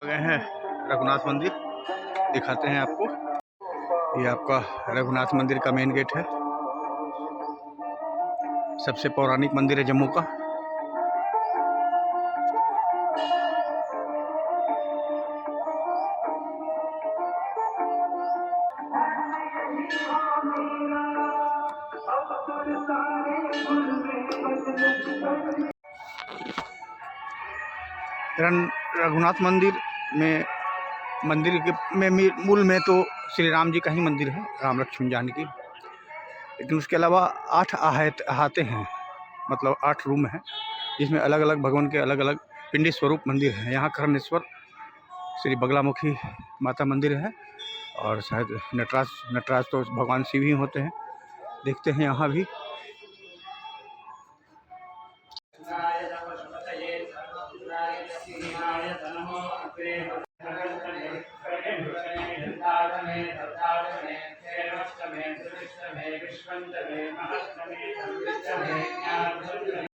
गए हैं रघुनाथ मंदिर, दिखाते हैं आपको। ये आपका रघुनाथ मंदिर का मेन गेट है। सबसे पौराणिक मंदिर है जम्मू का। रघुनाथ मंदिर में मूल में तो श्री राम जी का ही मंदिर है, राम लक्ष्मण जानकी। लेकिन उसके अलावा 8 अहाते हैं, मतलब 8 रूम हैं, जिसमें अलग अलग भगवान के अलग अलग पिंडी स्वरूप मंदिर हैं। यहाँ कर्णेश्वर श्री बगलामुखी माता मंदिर है, और शायद नटराज तो भगवान शिव ही होते हैं। देखते हैं यहाँ भी।